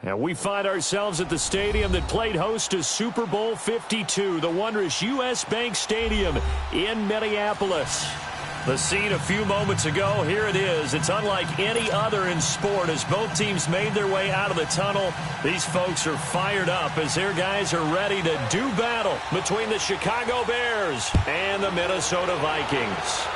And we find ourselves at the stadium that played host to Super Bowl 52, the wondrous U.S. Bank Stadium in Minneapolis. The scene a few moments ago, here it is. It's unlike any other in sport as both teams made their way out of the tunnel. These folks are fired up as their guys are ready to do battle between the Chicago Bears and the Minnesota Vikings.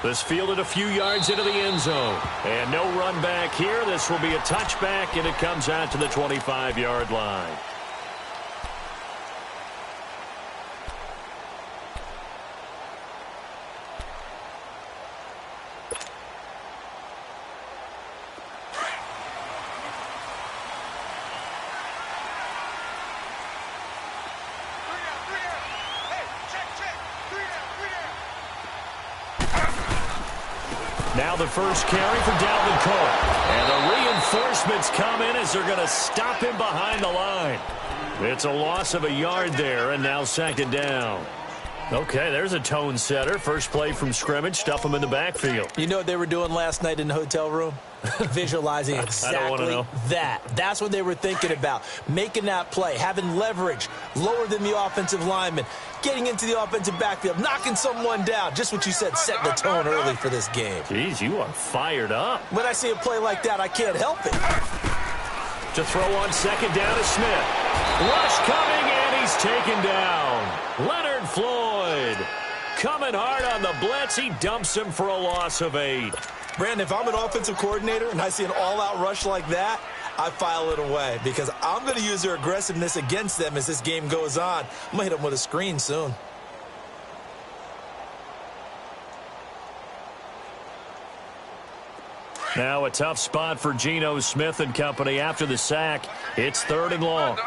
This fielded a few yards into the end zone. And no run back here. This will be a touchback, and it comes out to the 25-yard line. Now the first carry for Dalvin Cook. And the reinforcements come in as they're going to stop him behind the line. It's a loss of a yard there, and now second down. Okay, there's a tone setter. First play from scrimmage, stuff them in the backfield. You know what they were doing last night in the hotel room? Visualizing exactly that. That's what they were thinking about. Making that play, having leverage, lower than the offensive lineman, getting into the offensive backfield, knocking someone down. Just what you said, setting the tone early for this game. Jeez, you are fired up. When I see a play like that, I can't help it. To throw on second down to Smith. Rush coming, and he's taken down. Leonard Floyd coming hard on the blitz. He dumps him for a loss of 8. Brandon, if I'm an offensive coordinator and I see an all-out rush like that, I file it away because I'm going to use their aggressiveness against them as this game goes on. I'm going to hit them with a screen soon. Now a tough spot for Geno Smith and company after the sack. It's 3rd and long.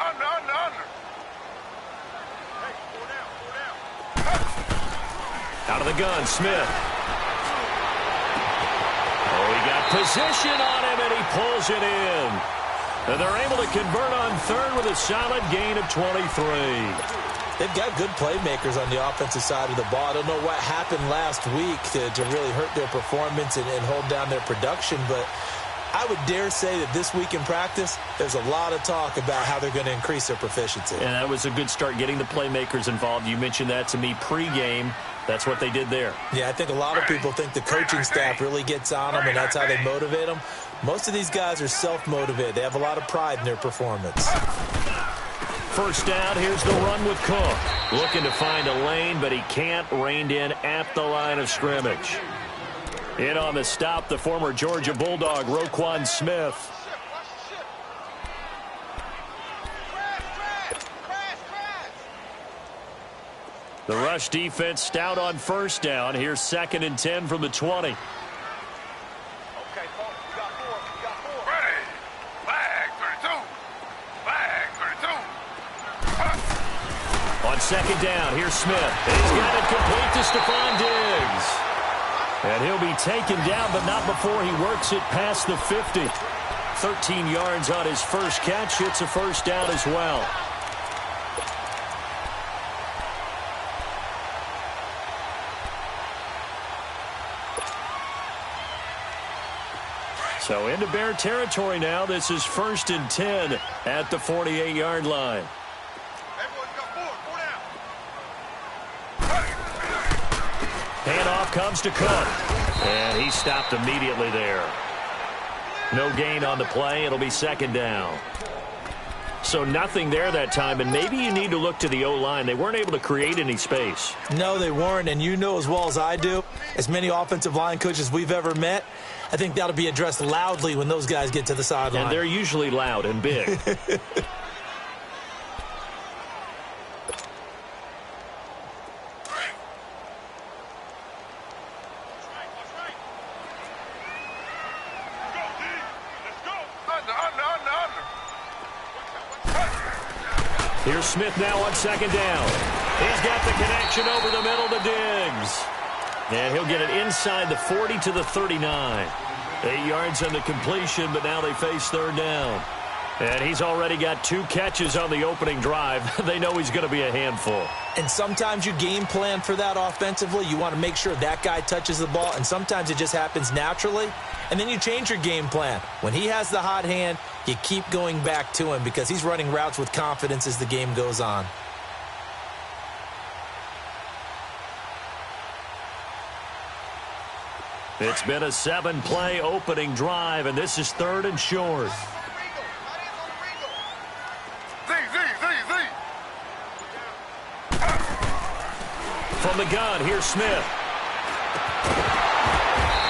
Out of the gun, Smith. Oh, he got position on him, and he pulls it in. And they're able to convert on 3rd with a solid gain of 23. They've got good playmakers on the offensive side of the ball. I don't know what happened last week to really hurt their performance and hold down their production, but I would dare say that this week in practice, there's a lot of talk about how they're going to increase their proficiency. And that was a good start, getting the playmakers involved. You mentioned that to me pregame. That's what they did there. Yeah, I think a lot of people think the coaching staff really gets on them, and that's how they motivate them. Most of these guys are self-motivated. They have a lot of pride in their performance. First down, here's the run with Cook. Looking to find a lane, but he can't. Reined in at the line of scrimmage. In on the stop, the former Georgia Bulldog, Roquan Smith. The rush defense stout on first down. Here's 2nd and 10 from the 20. Okay, folks, we got 4. Ready. Flag 32. On second down, here's Smith. He's got it complete to Stephon Diggs. And he'll be taken down, but not before he works it past the 50. 13 yards on his first catch. It's a first down as well. So into Bear territory now. This is 1st and 10 at the 48-yard line. Handoff comes to Cook. And he stopped immediately there. No gain on the play. It'll be 2nd down. So nothing there that time, and maybe you need to look to the O-line. They weren't able to create any space. No, they weren't, and you know as well as I do, as many offensive line coaches we've ever met, I think that'll be addressed loudly when those guys get to the sideline. And they're usually loud and big. Here's Smith now on 2nd down. He's got the connection over the middle to Diggs. And he'll get it inside the 40 to the 39. 8 yards on the completion, but now they face 3rd down. And he's already got 2 catches on the opening drive. They know he's going to be a handful. And sometimes you game plan for that offensively. You want to make sure that guy touches the ball, and sometimes it just happens naturally. and then you change your game plan. When he has the hot hand, you keep going back to him because he's running routes with confidence as the game goes on. It's been a 7-play opening drive, and this is 3rd and short. From the gun, here's Smith.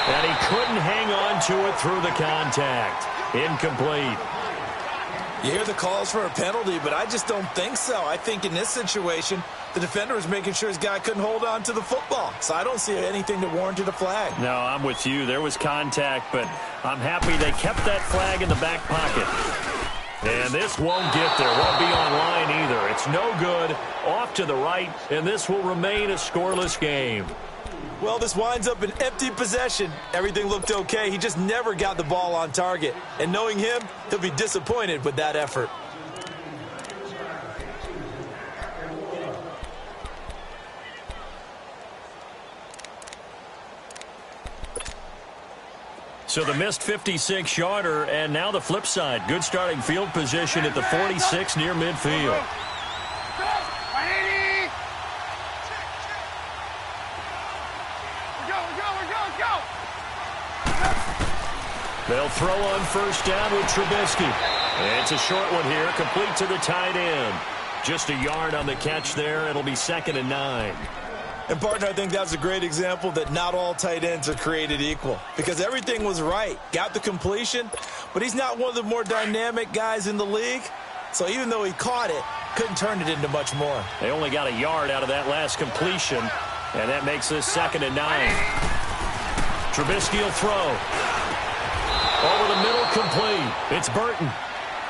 And he couldn't hang on to it through the contact. Incomplete. You hear the calls for a penalty, but I just don't think so. I think in this situation, the defender was making sure his guy couldn't hold on to the football. So I don't see anything that warranted a flag. No, I'm with you. There was contact, but I'm happy they kept that flag in the back pocket. And this won't get there. Won't be on line either. It's no good. Off to the right, and this will remain a scoreless game. Well, this winds up an empty possession. Everything looked okay. He just never got the ball on target. And knowing him, he'll be disappointed with that effort. So the missed 56-yarder, and now the flip side. Good starting field position at the 46 near midfield. They'll throw on first down with Trubisky. It's a short one here, complete to the tight end. Just a yard on the catch there. It'll be 2nd and 9. And, partner, I think that's a great example that not all tight ends are created equal. Because everything was right. Got the completion, but he's not one of the more dynamic guys in the league. So even though he caught it, couldn't turn it into much more. They only got a yard out of that last completion, and that makes this 2nd and 9. Trubisky will throw. Over the middle, complete. It's Burton.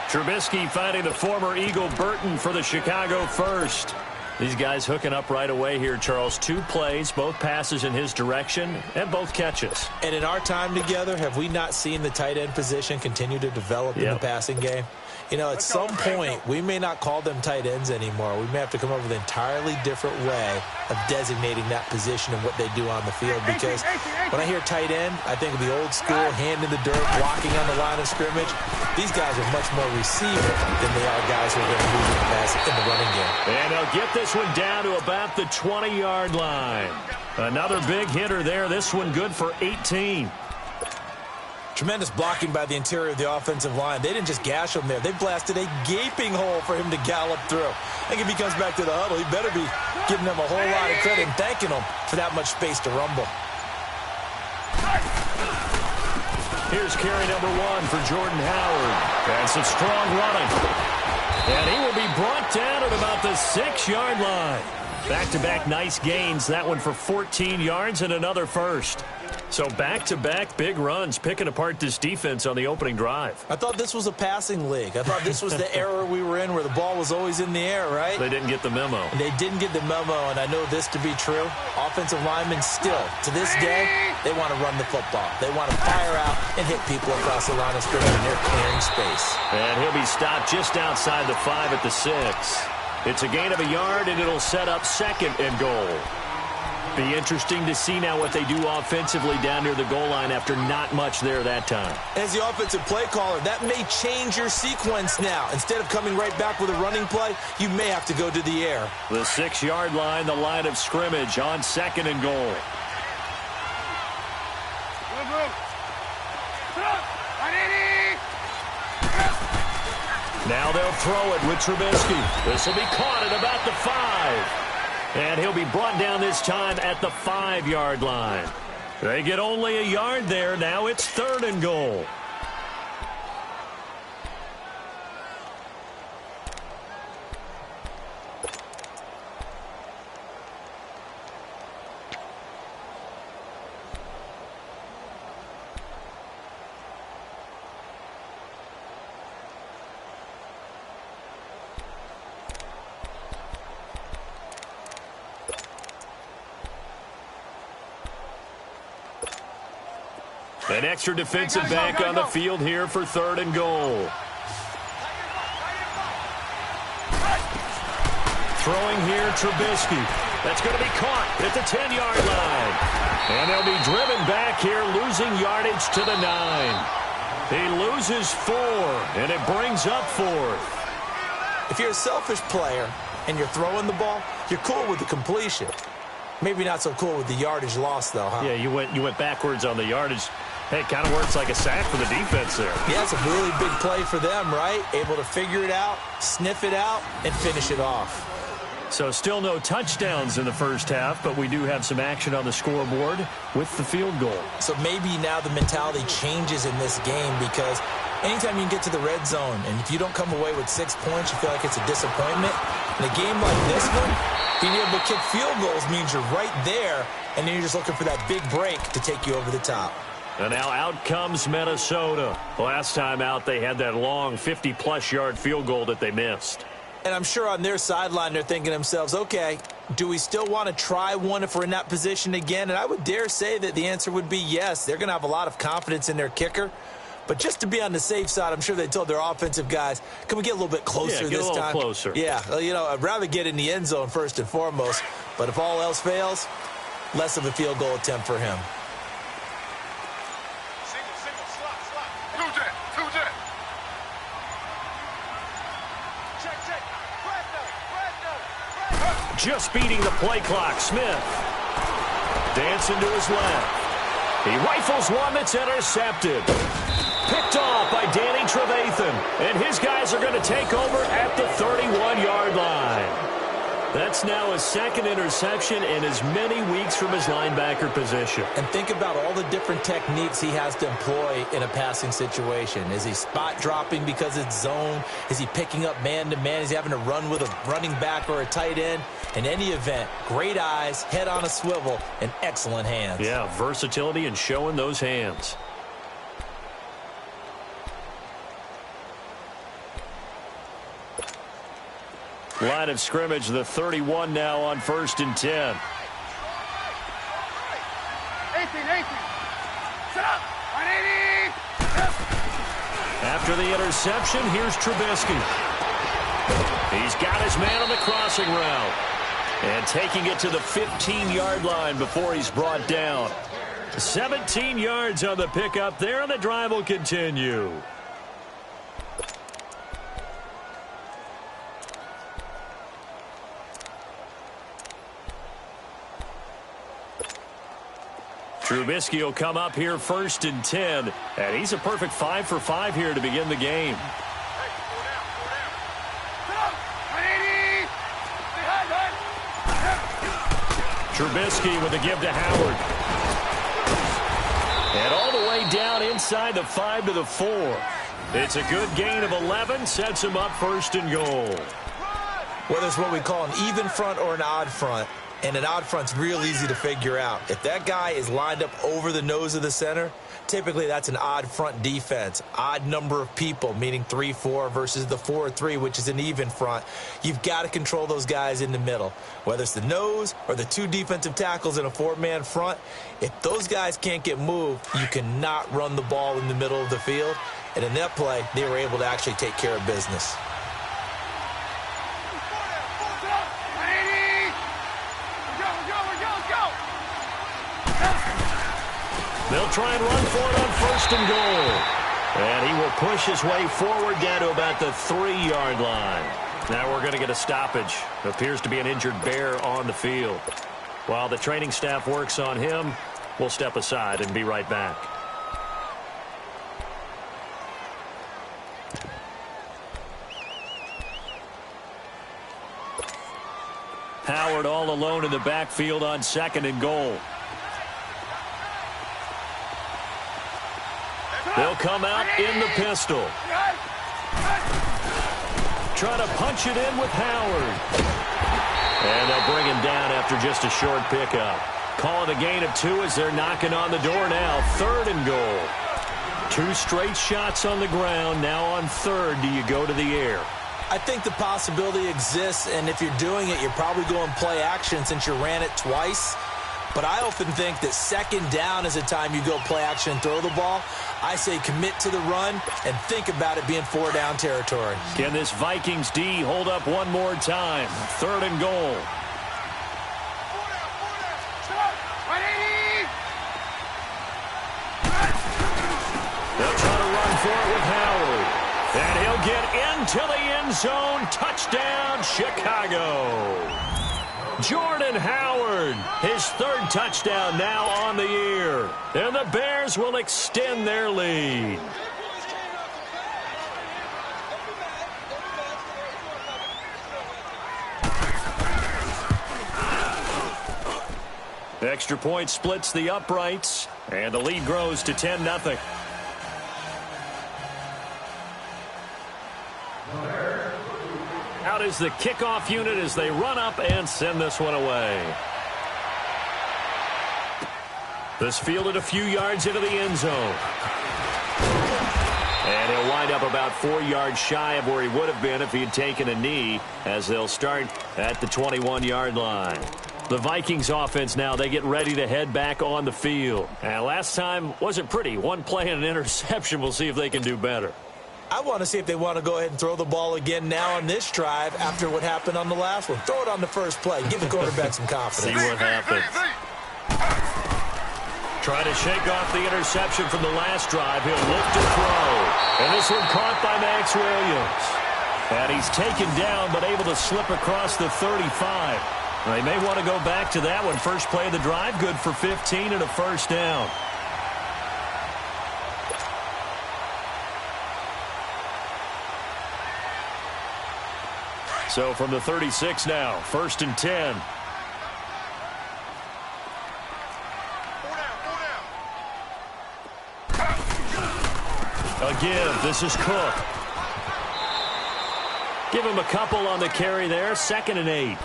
Trubisky finding the former Eagle Burton for the Chicago first. These guys hooking up right away here, Charles. 2 plays, both passes in his direction, and both catches. And in our time together, have we not seen the tight end position continue to develop in the passing game? You know, at some point, we may not call them tight ends anymore. We may have to come up with an entirely different way of designating that position and what they do on the field. Because when I hear tight end, I think of the old school, hand in the dirt, blocking on the line of scrimmage. These guys are much more receiver than they are guys who are going to move the pass in the running game. And they'll get this one down to about the 20-yard line. Another big hitter there. This one good for 18. Tremendous blocking by the interior of the offensive line. They didn't just gash him there. They blasted a gaping hole for him to gallop through. I think if he comes back to the huddle, he better be giving them a whole lot of credit and thanking them for that much space to rumble. Here's carry number 1 for Jordan Howard. And some strong running. And he will be brought down at about the 6-yard line. Back-to-back nice gains. That one for 14 yards and another first. So back-to-back big runs, picking apart this defense on the opening drive. I thought this was a passing league. I thought this was the era we were in where the ball was always in the air, right? They didn't get the memo. And they didn't get the memo, and I know this to be true. Offensive linemen still, to this day, they want to run the football. They want to fire out and hit people across the line of scrimmage, and they're clearing space. And he'll be stopped just outside the 5 at the 6. It's a gain of a yard, and it'll set up 2nd and goal. Be interesting to see now what they do offensively down near the goal line after not much there that time. As the offensive play caller, that may change your sequence now. Instead of coming right back with a running play, you may have to go to the air. The 6-yard line, the line of scrimmage on 2nd and goal. Now they'll throw it with Trubisky. This will be caught at about the 5. And he'll be brought down this time at the 5-yard line. They get only a yard there. Now it's 3rd and goal. An extra defensive back on the field here for 3rd and goal. Throwing here, Trubisky. That's going to be caught at the 10-yard line. And they'll be driven back here, losing yardage to the 9. He loses 4, and it brings up 4th. If you're a selfish player and you're throwing the ball, you're cool with the completion. Maybe not so cool with the yardage loss, though, huh? Yeah, you went backwards on the yardage. Hey, it kind of works like a sack for the defense there. Yeah, it's a really big play for them, right? Able to figure it out, sniff it out, and finish it off. So still no touchdowns in the first half, but we do have some action on the scoreboard with the field goal. So maybe now the mentality changes in this game, because anytime you can get to the red zone, and if you don't come away with 6 points, you feel like it's a disappointment. In a game like this one, being able to kick field goals means you're right there, and then you're just looking for that big break to take you over the top. And now out comes Minnesota. Last time out, they had that long 50-plus yard field goal that they missed. And I'm sure on their sideline they're thinking to themselves, okay, do we still want to try one if we're in that position again? And I would dare say that the answer would be yes. They're going to have a lot of confidence in their kicker. But just to be on the safe side, I'm sure they told their offensive guys, can we get a little bit closer this time? Yeah, get a little closer. Yeah, well, you know, I'd rather get in the end zone first and foremost. But if all else fails, less of a field goal attempt for him. Single, slot. Two jet. Check. Brad. Just beating the play clock. Smith dancing to his left. He rifles one that's intercepted. Picked off by Danny Trevathan. And his guys are going to take over at the 31-yard line. That's now his second interception in as many weeks from his linebacker position. And think about all the different techniques he has to employ in a passing situation. Is he spot dropping because it's zone? Is he picking up man-to-man? Is he having to run with a running back or a tight end? In any event, great eyes, head on a swivel, and excellent hands. Yeah, versatility and showing those hands. Line of scrimmage, the 31 now on 1st and 10. 18. Set up. 180. After the interception, here's Trubisky. He's got his man on the crossing route. And taking it to the 15-yard line before he's brought down. 17 yards on the pickup there, and the drive will continue. Trubisky will come up here 1st and 10, and he's a perfect 5 for 5 here to begin the game. Hey, go down. Set up. 180. Trubisky with the give to Howard. And all the way down inside the 5 to the 4. It's a good gain of 11, sets him up 1st and goal. Whether it's what we call an even front or an odd front, and an odd front's real easy to figure out. If that guy is lined up over the nose of the center, typically that's an odd front defense. Odd number of people, meaning 3-4 versus the 4-3, which is an even front. You've got to control those guys in the middle. Whether it's the nose or the 2 defensive tackles in a 4-man front, if those guys can't get moved, you cannot run the ball in the middle of the field. And in that play, they were able to actually take care of business. They'll try and run for it on 1st and goal. And he will push his way forward down to about the 3-yard line. Now we're going to get a stoppage. Appears to be an injured bear on the field. While the training staff works on him, we'll step aside and be right back. Howard all alone in the backfield on 2nd and goal. They'll come out in the pistol. Trying to punch it in with Howard. And they'll bring him down after just a short pickup. Calling a gain of 2 as they're knocking on the door now. 3rd and goal. 2 straight shots on the ground. Now on 3rd, do you go to the air? I think the possibility exists, and if you're doing it, you're probably going play action since you ran it twice. But I often think that second down is a time you go play action and throw the ball. I say commit to the run and think about it being 4-down territory. Can this Vikings D hold up one more time? 3rd and goal. They'll try to run for it with Howard. And he'll get into the end zone. Touchdown, Chicago. Jordan Howard, his 3rd touchdown now on the year. And the Bears will extend their lead. Extra point splits the uprights, and the lead grows to 10-0. Out is the kickoff unit as they run up and send this one away. This fielded a few yards into the end zone. And he'll wind up about 4 yards shy of where he would have been if he had taken a knee, as they'll start at the 21-yard line. The Vikings offense now, they get ready to head back on the field. And last time wasn't pretty. One play and an interception. We'll see if they can do better. I want to see if they want to go ahead and throw the ball again now on this drive after what happened on the last one. Throw it on the first play. Give the quarterback some confidence. See what happens. Try to shake off the interception from the last drive. He'll look to throw. And this one caught by Max Williams. And he's taken down but able to slip across the 35. They may want to go back to that one. First play of the drive, good for 15 and a first down. So from the 36 now, 1st and 10. Again, this is Cook. Give him a couple on the carry there, 2nd and 8.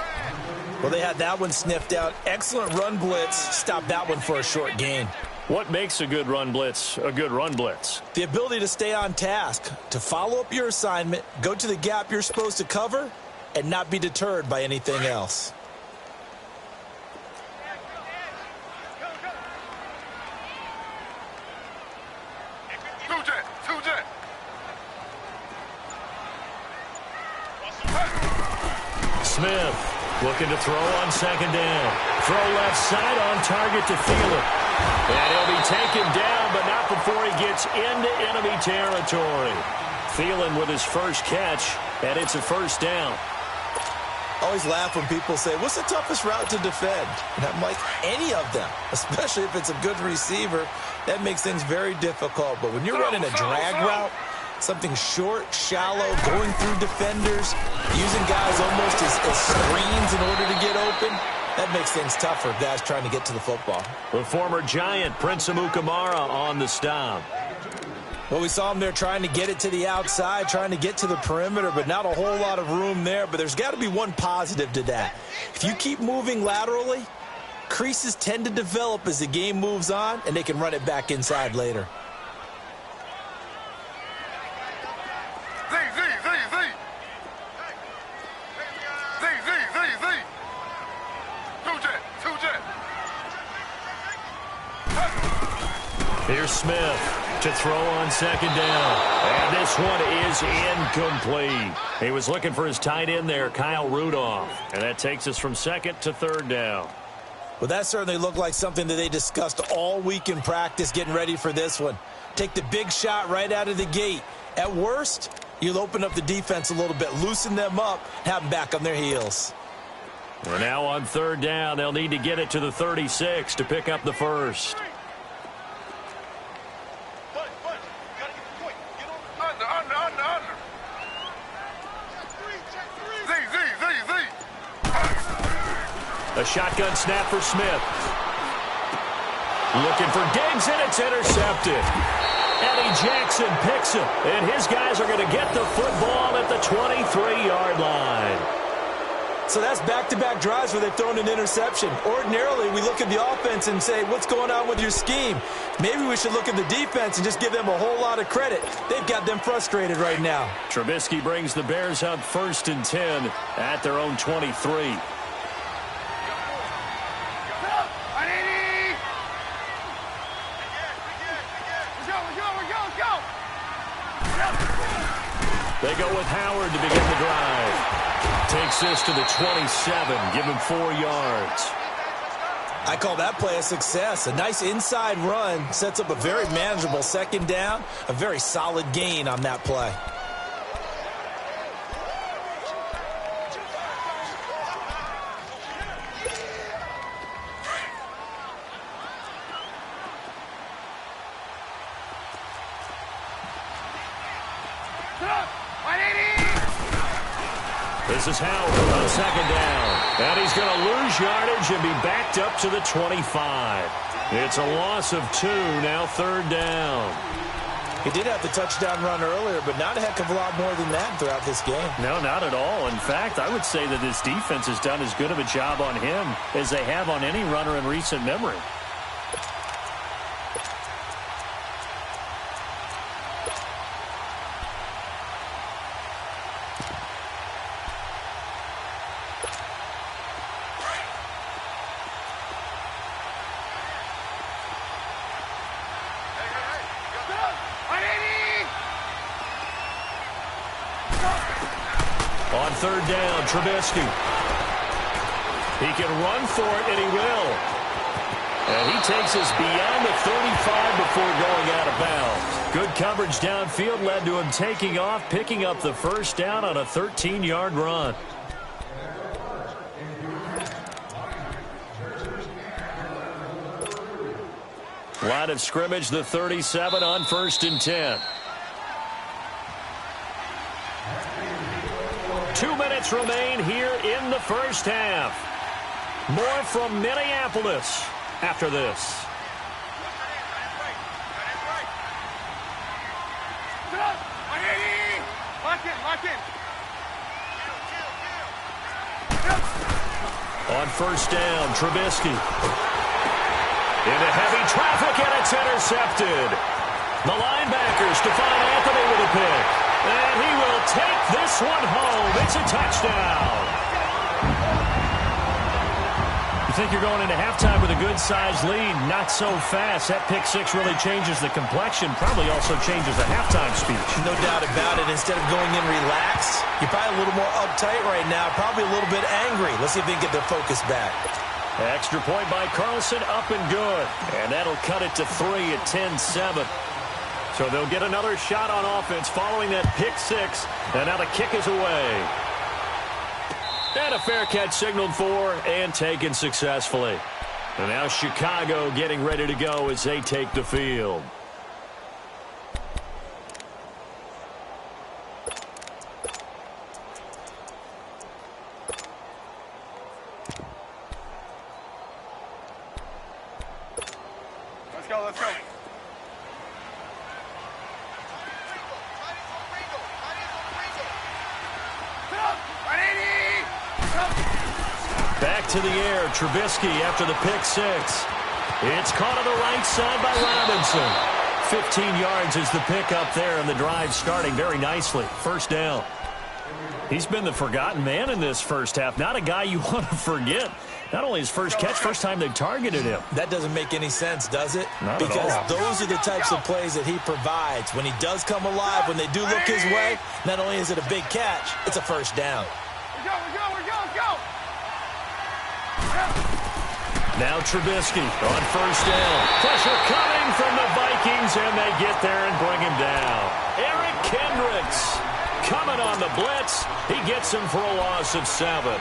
Well, they had that one sniffed out. Excellent run blitz. Stopped that one for a short gain. What makes a good run blitz a good run blitz? The ability to stay on task, to follow up your assignment, go to the gap you're supposed to cover, and not be deterred by anything else. Smith looking to throw on 2nd down. Throw left side on target to Thielen. And he'll be taken down, but not before he gets into enemy territory. Thielen with his first catch, and it's a first down. Always laugh when people say, what's the toughest route to defend? And I'm like, any of them, especially if it's a good receiver. That makes things very difficult. But when you're running a drag route, something short, shallow, going through defenders, using guys almost as screens in order to get open, that makes things tough for guys trying to get to the football. The former Giant, Prince Amukamara, on the stop. Well, we saw him there trying to get it to the outside, trying to get to the perimeter, but not a whole lot of room there. But there's got to be one positive to that. If you keep moving laterally, creases tend to develop as the game moves on, and they can run it back inside later. Here's Smith to throw on 2nd down. And this one is incomplete. He was looking for his tight end there, Kyle Rudolph. And that takes us from 2nd to 3rd down. Well, that certainly looked like something that they discussed all week in practice getting ready for this one. Take the big shot right out of the gate. At worst, you'll open up the defense a little bit, loosen them up, have them back on their heels. And now on 3rd down, they'll need to get it to the 36 to pick up the first. A shotgun snap for Smith. Looking for Diggs, and it's intercepted. Eddie Jackson picks him, and his guys are going to get the football at the 23-yard line. So that's back-to-back drives where they've thrown an interception. Ordinarily, we look at the offense and say, what's going on with your scheme? Maybe we should look at the defense and just give them a whole lot of credit. They've got them frustrated right now. Trubisky brings the Bears up 1st and 10 at their own 23. They go with Howard to begin the drive. Takes this to the 27, give him 4 yards. I call that play a success. A nice inside run sets up a very manageable second down. A very solid gain on that play. This is Howard on second down. And he's going to lose yardage and be backed up to the 25. It's a loss of 2, now third down. He did have the touchdown run earlier, but not a heck of a lot more than that throughout this game. No, not at all. In fact, I would say that this defense has done as good of a job on him as they have on any runner in recent memory. On third down, Trubisky. He can run for it, and he will. And he takes us beyond the 35 before going out of bounds. Good coverage downfield led to him taking off, picking up the first down on a 13-yard run. Line of scrimmage, the 37 on 1st and 10. 2 minutes remain here in the first half. More from Minneapolis after this. On first down, Trubisky. Into heavy traffic, and it's intercepted. The linebacker, Stephon Anthony with a pick. And he will take this one home. It's a touchdown. You think you're going into halftime with a good-sized lead? Not so fast. That pick six really changes the complexion, probably also changes the halftime speech. No doubt about it. Instead of going in relaxed, you're probably a little more uptight right now, probably a little bit angry. Let's see if they can get their focus back. Extra point by Carlson, up and good. And that'll cut it to 3 at 10-7. So they'll get another shot on offense following that pick six. And now the kick is away. And a fair catch signaled for and taken successfully. And now Chicago getting ready to go as they take the field. Let's go, let's go. Back to the air, Trubisky after the pick six. It's caught on the right side by Robinson. 15 yards is the pick up there, and the drive starting very nicely. First down. He's been the forgotten man in this first half. Not a guy you want to forget. Not only his first catch, first time they've targeted him. That doesn't make any sense, does it? Not because at all. Those are the types of plays that he provides. When he does come alive, when they do look his way, not only is it a big catch, it's a first down. Let's go. Now Trubisky on first down. Pressure coming from the Vikings, and they get there and bring him down. Eric Kendricks coming on the blitz. He gets him for a loss of 7.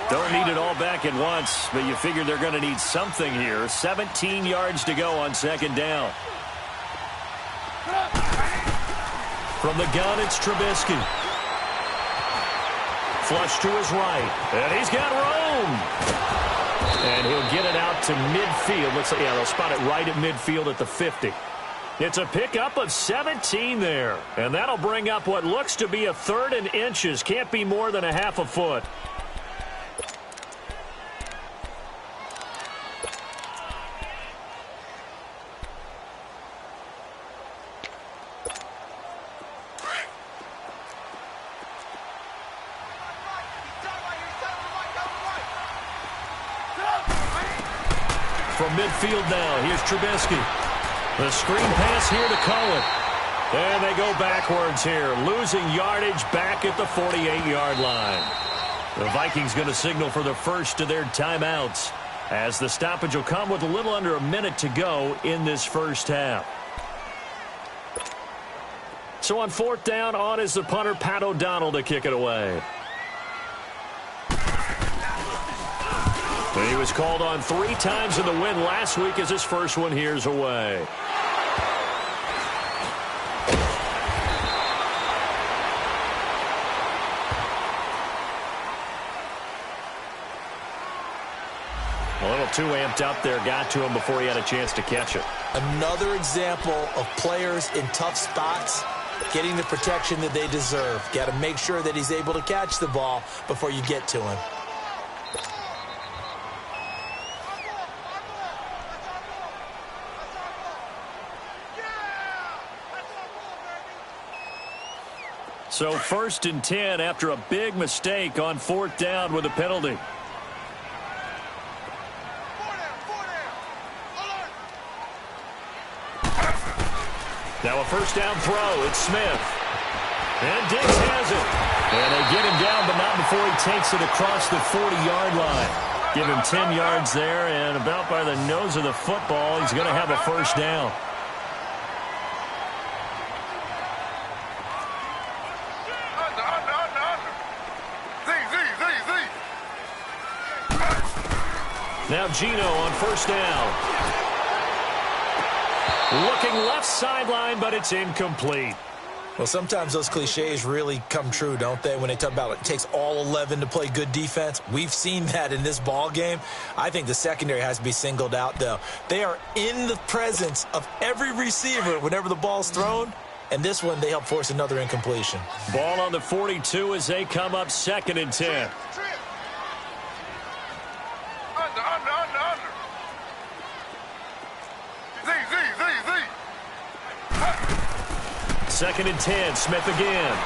Don't need it all back at once, but you figure they're going to need something here. 17 yards to go on second down. From the gun, it's Trubisky. Flush to his right, and he's got room. And he'll get it out to midfield. Looks like, yeah, they'll spot it right at midfield at the 50. It's a pickup of 17 there, and that'll bring up what looks to be a 3rd and inches. Can't be more than a half a foot. from midfield now. Here's Trubisky. The screen pass here to Cohen. And they go backwards here, losing yardage back at the 48-yard line. The Vikings going to signal for the first of their timeouts, as the stoppage will come with a little under a minute to go in this first half. So on fourth down, on is the punter, Pat O'Donnell, to kick it away. And he was called on 3 times in the win last week, as his first one here's away. A little too amped up there, got to him before he had a chance to catch it. Another example of players in tough spots getting the protection that they deserve. Got to make sure that he's able to catch the ball before you get to him. So 1st and 10 after a big mistake on fourth down with a penalty. Now a first down throw. It's Smith. And Diggs has it. And they get him down, but not before he takes it across the 40-yard line. Give him 10 yards there, and about by the nose of the football, he's going to have a first down. Now Geno on first down. Looking left sideline, but it's incomplete. Well, sometimes those cliches really come true, don't they, when they talk about it takes all 11 to play good defense. We've seen that in this ball game. I think the secondary has to be singled out, though. They are in the presence of every receiver whenever the ball's thrown, and this one they help force another incompletion. Ball on the 42 as they come up 2nd and 10. Second and 10, Smith again.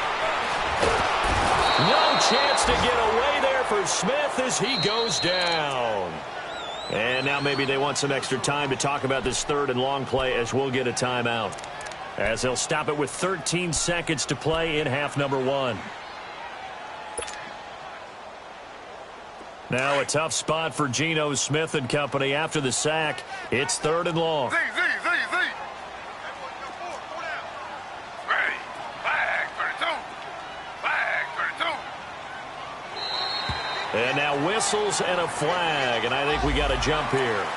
No chance to get away there for Smith as he goes down. And now maybe they want some extra time to talk about this 3rd and long play, as we'll get a timeout, as they'll stop it with 13 seconds to play in half number 1. Now a tough spot for Geno Smith and company after the sack. It's 3rd and long. And now whistles and a flag, and I think we got a jump here.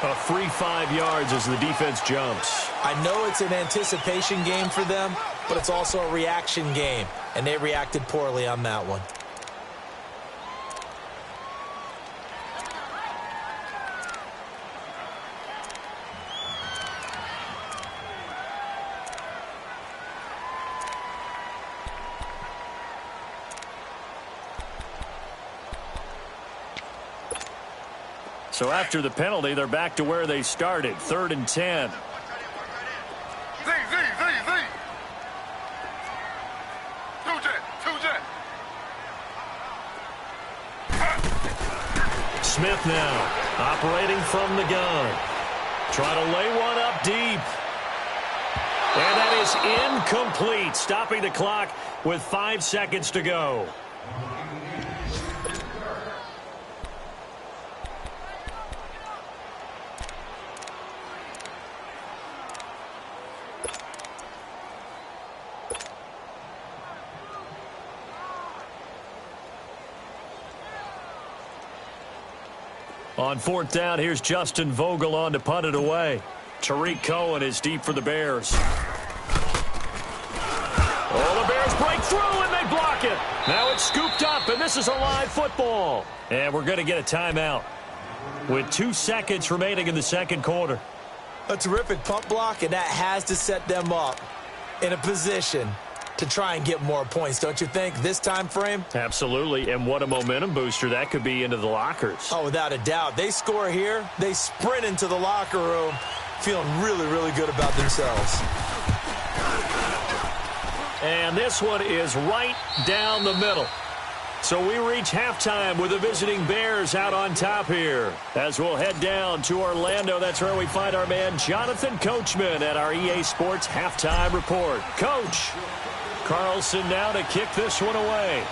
A free 5 yards as the defense jumps. I know it's an anticipation game for them, but it's also a reaction game, and they reacted poorly on that one. So after the penalty, they're back to where they started, 3rd and 10. Smith now operating from the gun. Try to lay one up deep. And that is incomplete, stopping the clock with 5 seconds to go. On fourth down, here's Justin Vogel on to punt it away. Tariq Cohen is deep for the Bears. Oh, the Bears break through, and they block it. Now it's scooped up, and this is a live football. And we're going to get a timeout with 2 seconds remaining in the second quarter. A terrific punt block, and that has to set them up in a position to try and get more points, don't you think, this time frame? Absolutely, and what a momentum booster that could be into the lockers. Oh, without a doubt. They score here, they sprint into the locker room feeling really, really good about themselves. And this one is right down the middle. So we reach halftime with the visiting Bears out on top here. As we'll head down to Orlando, that's where we find our man Jonathan Coachman at our EA Sports Halftime Report. Coach, Carlson now to kick this one away.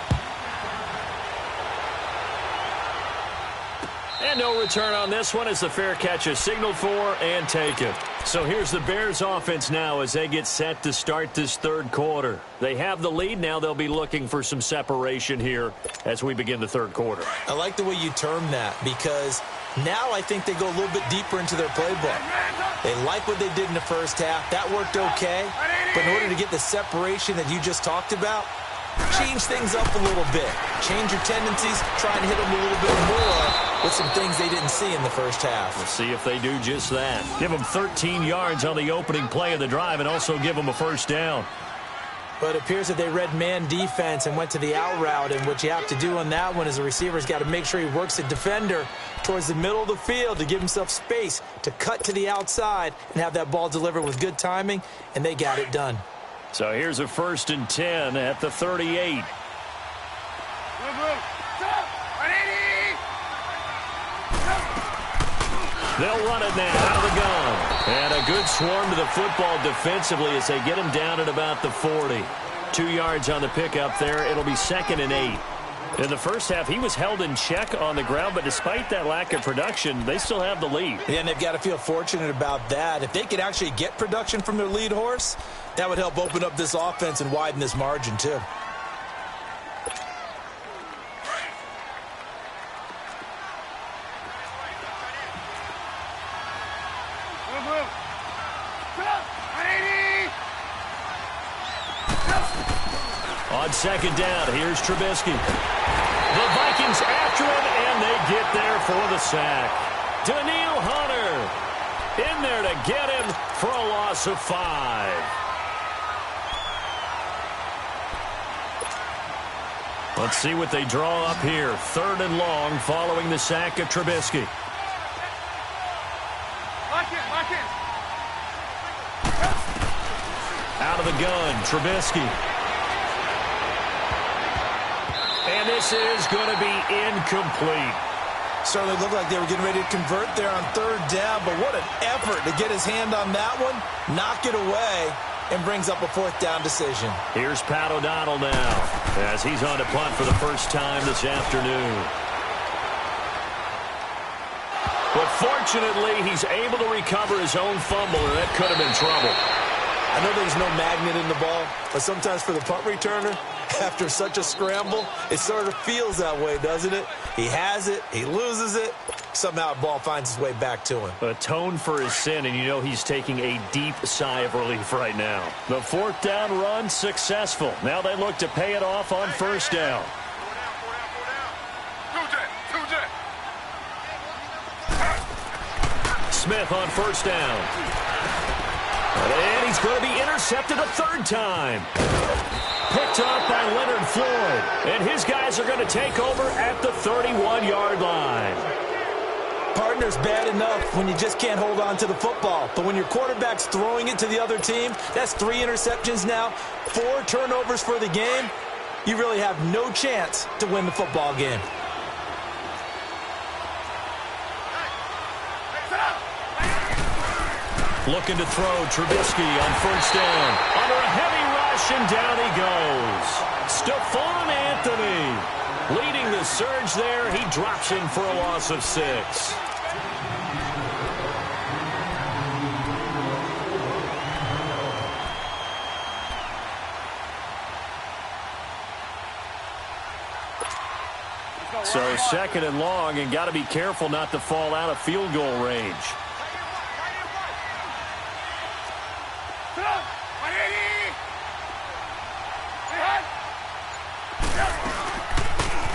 And no return on this one as the fair catch is signaled for and taken. So here's the Bears offense now as they get set to start this third quarter. They have the lead. Now they'll be looking for some separation here as we begin the third quarter. I like the way you term that because now I think they go a little bit deeper into their playbook. They like what they did in the first half. That worked okay. But in order to get the separation that you just talked about, change things up a little bit. Change your tendencies. Try and hit them a little bit more with some things they didn't see in the first half. We'll see if they do just that. Give them 13 yards on the opening play of the drive and also give them a first down. But it appears that they read man defense and went to the out route, and what you have to do on that one is the receiver's got to make sure he works the defender towards the middle of the field to give himself space to cut to the outside and have that ball delivered with good timing, and they got it done. So here's a 1st and 10 at the 38. They'll run it now out of the gun. And a good swarm to the football defensively as they get him down at about the 40. 2 yards on the pickup there. It'll be 2nd and 8. In the first half, he was held in check on the ground, but despite that lack of production, they still have the lead. Yeah, and they've got to feel fortunate about that. If they could actually get production from their lead horse, that would help open up this offense and widen this margin, too. On 2nd down, here's Trubisky. The Vikings after him, and they get there for the sack. Daniil Hunter in there to get him for a loss of 5. Let's see what they draw up here. 3rd and long following the sack of Trubisky. Out of the gun, Trubisky. And this is going to be incomplete. Certainly looked like they were getting ready to convert there on 3rd down, but what an effort to get his hand on that one, knock it away, and brings up a 4th down decision. Here's Pat O'Donnell now as he's on to punt for the first time this afternoon. But fortunately, he's able to recover his own fumble, and that could have been trouble. I know there's no magnet in the ball, but sometimes for the punt returner, after such a scramble, it sort of feels that way, doesn't it? He has it, he loses it, somehow the ball finds its way back to him. Atone for his sin, and you know he's taking a deep sigh of relief right now. The 4th down run successful. Now they look to pay it off on 1st down. Smith on 1st down. And he's going to be intercepted a 3rd time. Picked off by Leonard Floyd. And his guys are going to take over at the 31-yard line. Partner's bad enough when you just can't hold on to the football. But when your quarterback's throwing it to the other team, that's 3 interceptions now, 4 turnovers for the game. You really have no chance to win the football game. Looking to throw Trubisky on 1st down. Under a heavy rush, and down he goes. Stephon Anthony leading the surge there. He drops in for a loss of 6. So 2nd and long, and got to be careful not to fall out of field goal range.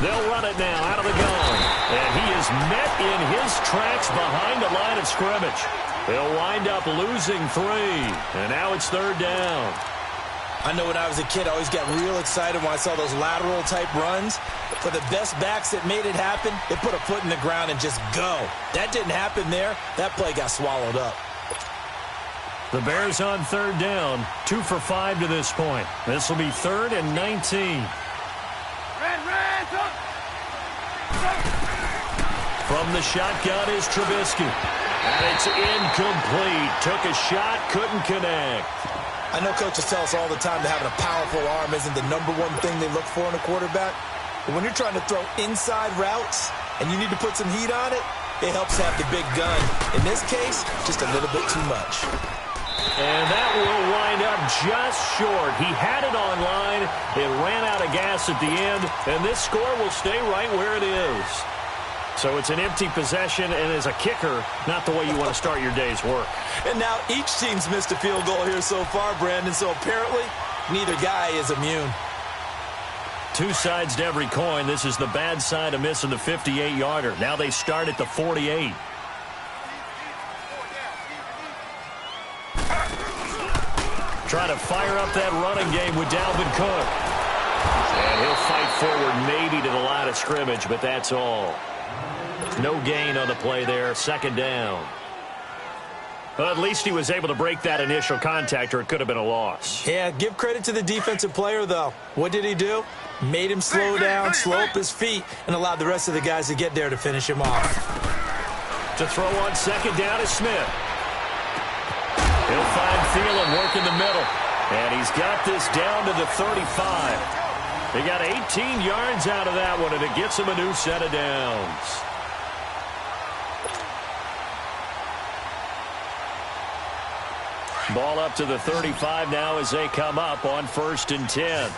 They'll run it now out of the gun. And he is met in his tracks behind the line of scrimmage. They'll wind up losing 3. And now it's 3rd down. I know when I was a kid, I always got real excited when I saw those lateral-type runs. For the best backs that made it happen, they put a foot in the ground and just go. That didn't happen there. That play got swallowed up. The Bears on 3rd down, 2 for 5 to this point. This will be 3rd and 19. Red, From the shotgun is Trubisky. And it's incomplete. Took a shot, couldn't connect. I know coaches tell us all the time that having a powerful arm isn't the number one thing they look for in a quarterback. But when you're trying to throw inside routes and you need to put some heat on it, it helps have the big gun. In this case, just a little bit too much. And that will wind up just short. He had it on line. It ran out of gas at the end, and this score will stay right where it is. So it's an empty possession, and as a kicker, not the way you want to start your day's work. And now each team's missed a field goal here so far, Brandon, so apparently neither guy is immune. Two sides to every coin. This is the bad side of missing the 58-yarder. Now they start at the 48. Try to fire up that running game with Dalvin Cook. And he'll fight forward maybe to the line of scrimmage, but that's all. No gain on the play there. Second down. Well, at least he was able to break that initial contact, or it could have been a loss. Yeah, give credit to the defensive player, though. What did he do? Made him slow down, slow up his feet, and allowed the rest of the guys to get there to finish him off. To throw on second down is Smith. He'll find Thielen working the middle. And he's got this down to the 35. He got 18 yards out of that one, and it gets him a new set of downs. Ball up to the 35 now as they come up on 1st and 10.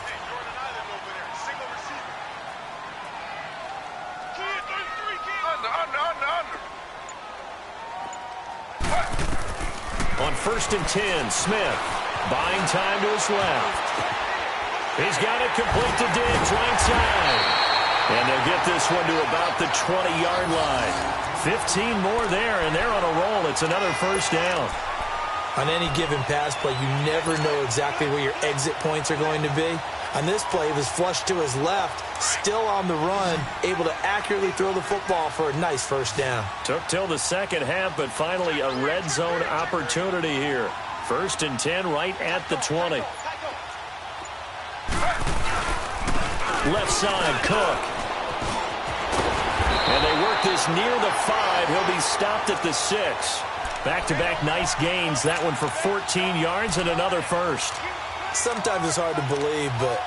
On 1st and 10, Smith buying time to his left. He's got it complete to Diggs right side. And they'll get this one to about the 20-yard line. 15 more there, and they're on a roll. It's another first down. On any given pass play, you never know exactly where your exit points are going to be. On this play, it was flushed to his left, still on the run, able to accurately throw the football for a nice first down. Took till the second half, but finally a red zone opportunity here. 1st and 10 right at the 20. Left side, Cook. And they work this near the 5. He'll be stopped at the 6. Back-to-back nice gains. That one for 14 yards and another first. Sometimes it's hard to believe, but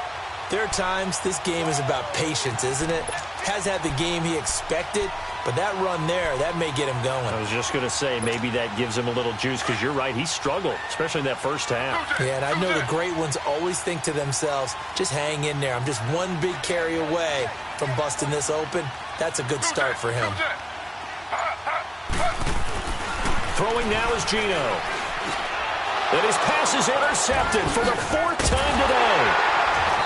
there are times this game is about patience, isn't it? Has had the game he expected, but that run there, that may get him going. I was just going to say, maybe that gives him a little juice, because you're right, he struggled, especially in that first half. Yeah, and I know the great ones always think to themselves, just hang in there. I'm just one big carry away from busting this open. That's a good start for him. Throwing now is Geno. And his pass is intercepted for the 4th time today.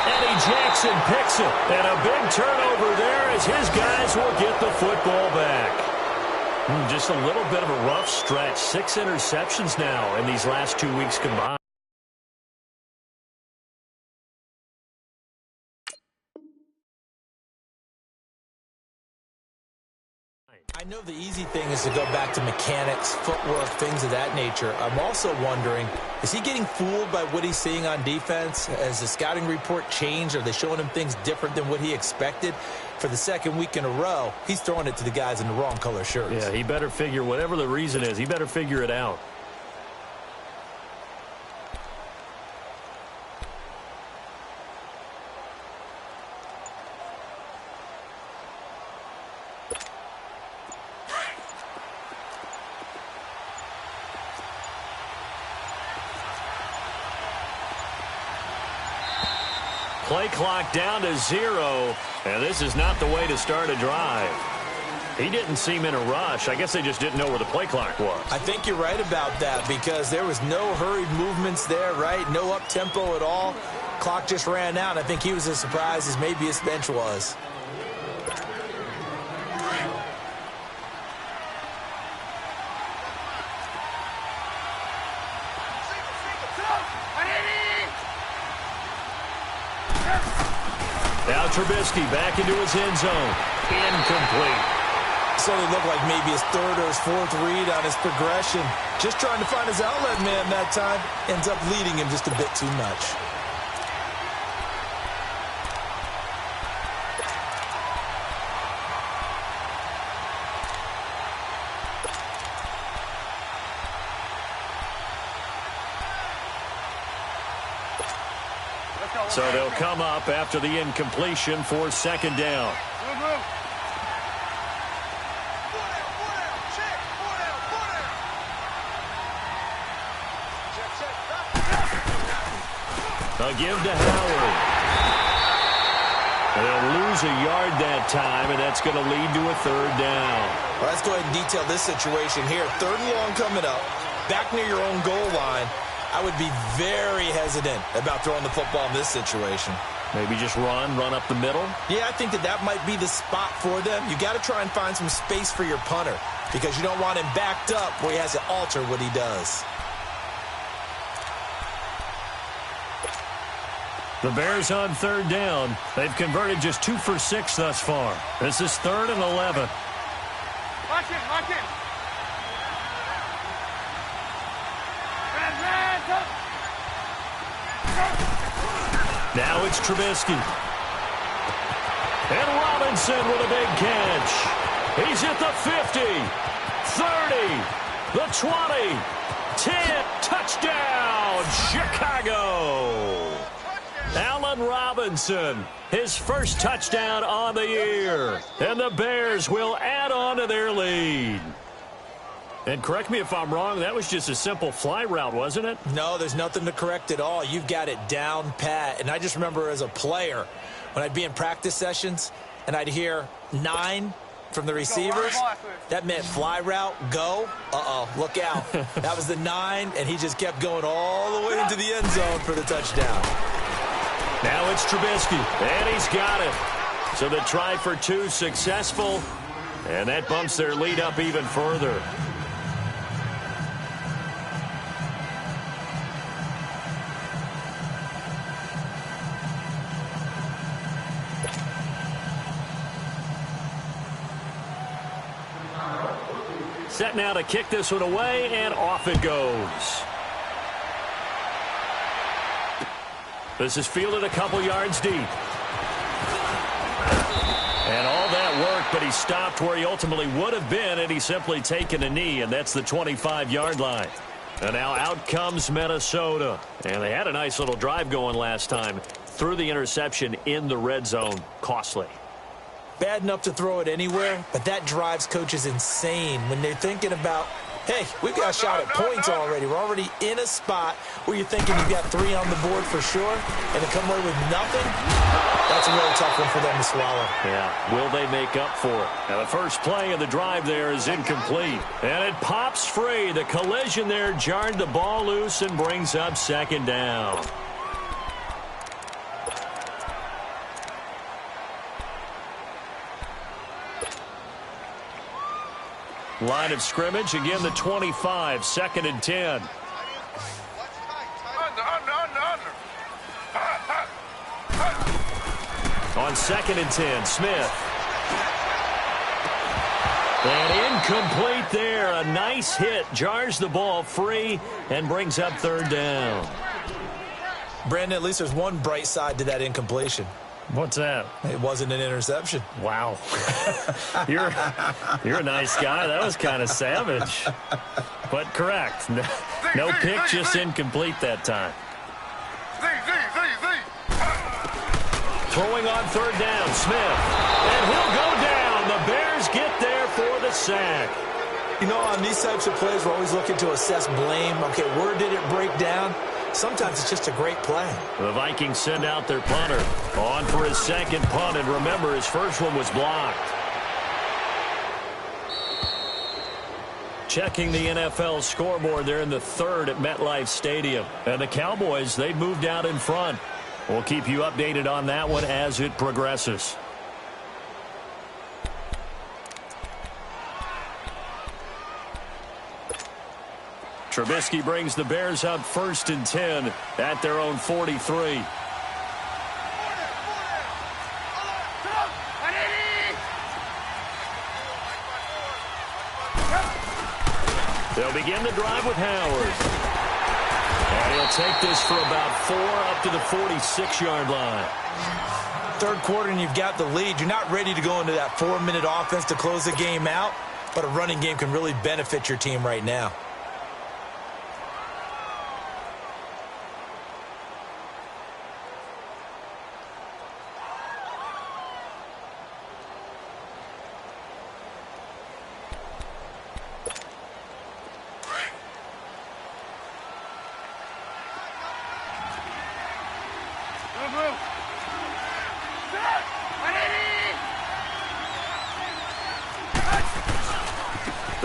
Eddie Jackson picks it. And a big turnover there as his guys will get the football back. Just a little bit of a rough stretch. 6 interceptions now in these last 2 weeks combined. I know the easy thing is to go back to mechanics, footwork, things of that nature. I'm also wondering, is he getting fooled by what he's seeing on defense? Has the scouting report changed? Are they showing him things different than what he expected? For the second week in a row, he's throwing it to the guys in the wrong color shirts. Yeah, he better figure, whatever the reason is, he better figure it out. Play clock down to 0, and this is not the way to start a drive. He didn't seem in a rush. I guess they just didn't know where the play clock was. I think you're right about that because there was no hurried movements there, right? No up-tempo at all. Clock just ran out. I think he was as surprised as maybe his bench was. Now Trubisky back into his end zone. Incomplete. So it looked like maybe his 3rd or his 4th read on his progression. Just trying to find his outlet man that time. Ends up leading him just a bit too much. So they'll come up after the incompletion for second down. They'll give to Howard. They'll lose a yard that time, and that's going to lead to a third down. Well, let's go ahead and detail this situation here. Third and long coming up, back near your own goal line. I would be very hesitant about throwing the football in this situation. Maybe just run up the middle? Yeah, I think that might be the spot for them. You got to try and find some space for your punter because you don't want him backed up where he has to alter what he does. The Bears on third down. They've converted just 2 for 6 thus far. This is 3rd and 11. Lock in. Now it's Trubisky. And Robinson with a big catch. He's at the 50, 30, the 20, 10. Touchdown, Chicago. Allen Robinson, his first touchdown on the year. And the Bears will add on to their lead. And correct me if I'm wrong, that was just a simple fly route, wasn't it? No, there's nothing to correct at all. You've got it down pat. And I just remember as a player, when I'd be in practice sessions and I'd hear 9 from the receivers, that meant fly route, go. Look out. That was the 9, and he just kept going all the way into the end zone for the touchdown. Now it's Trubisky, and he's got it. So the try for 2 successful, and that bumps their lead up even further. Set now to kick this one away, and off it goes. This is fielded a couple yards deep. And all that worked, but he stopped where he ultimately would have been, and he's simply taken a knee, and that's the 25-yard line. And now out comes Minnesota. And they had a nice little drive going last time. Threw the interception in the red zone. Costly. Bad enough to throw it anywhere, but that drives coaches insane when they're thinking about, hey, we've got a shot at points already. We're already in a spot where you're thinking you've got 3 on the board for sure, and to come away with nothing, that's a really tough one for them to swallow. Yeah, will they make up for it? Now the first play of the drive there is incomplete, and it pops free. The collision there jarred the ball loose and brings up second down. Line of scrimmage, again the 25, 2nd and 10. On 2nd and 10, Smith. And incomplete there. A nice hit. Jars the ball free and brings up 3rd down. Brandon, at least there's one bright side to that incompletion. What's that? It wasn't an interception. Wow. You're a nice guy. That was kind of savage. But correct. No pick, just incomplete that time. Throwing on 3rd down, Smith. And he'll go down. The Bears get there for the sack. You know, on these types of plays, we're always looking to assess blame. Okay, where did it break down? Sometimes it's just a great play. The Vikings send out their punter. On for his second punt, and remember, his first one was blocked. Checking the NFL scoreboard, they're in the 3rd at MetLife Stadium. And the Cowboys, they've moved out in front. We'll keep you updated on that one as it progresses. Trubisky brings the Bears up 1st and 10 at their own 43. They'll begin the drive with Howard. And he'll take this for about 4 up to the 46-yard line. 3rd quarter and you've got the lead. You're not ready to go into that 4-minute offense to close the game out, but a running game can really benefit your team right now.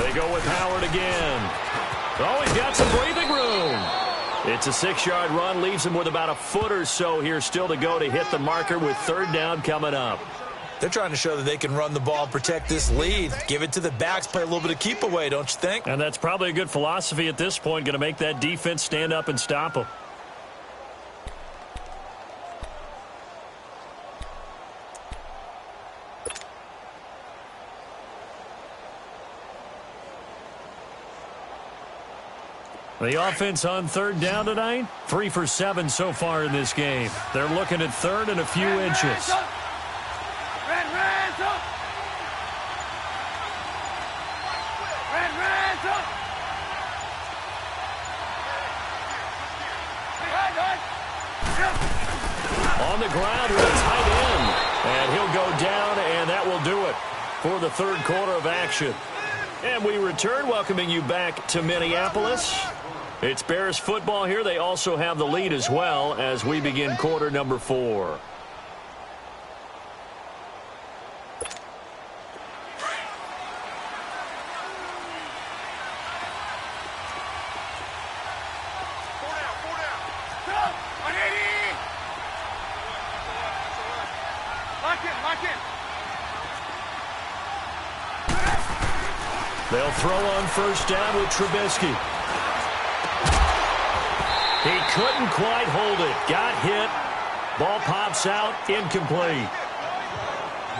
They go with Howard again. Oh, he's got some breathing room. It's a 6-yard run, leaves him with about a foot or so here still to go to hit the marker with third down coming up. They're trying to show that they can run the ball and protect this lead. Give it to the backs, play a little bit of keep away, don't you think? And that's probably a good philosophy at this point, going to make that defense stand up and stop them. The offense on third down tonight, 3 for 7 so far in this game. They're looking at third and a few inches. On the ground with a tight end. And he'll go down, and that will do it for the third quarter of action. And we return, welcoming you back to Minneapolis. It's Bears football here. They also have the lead as well as we begin quarter number 4. They'll throw on first down with Trubisky. He couldn't quite hold it. Got hit. Ball pops out. Incomplete.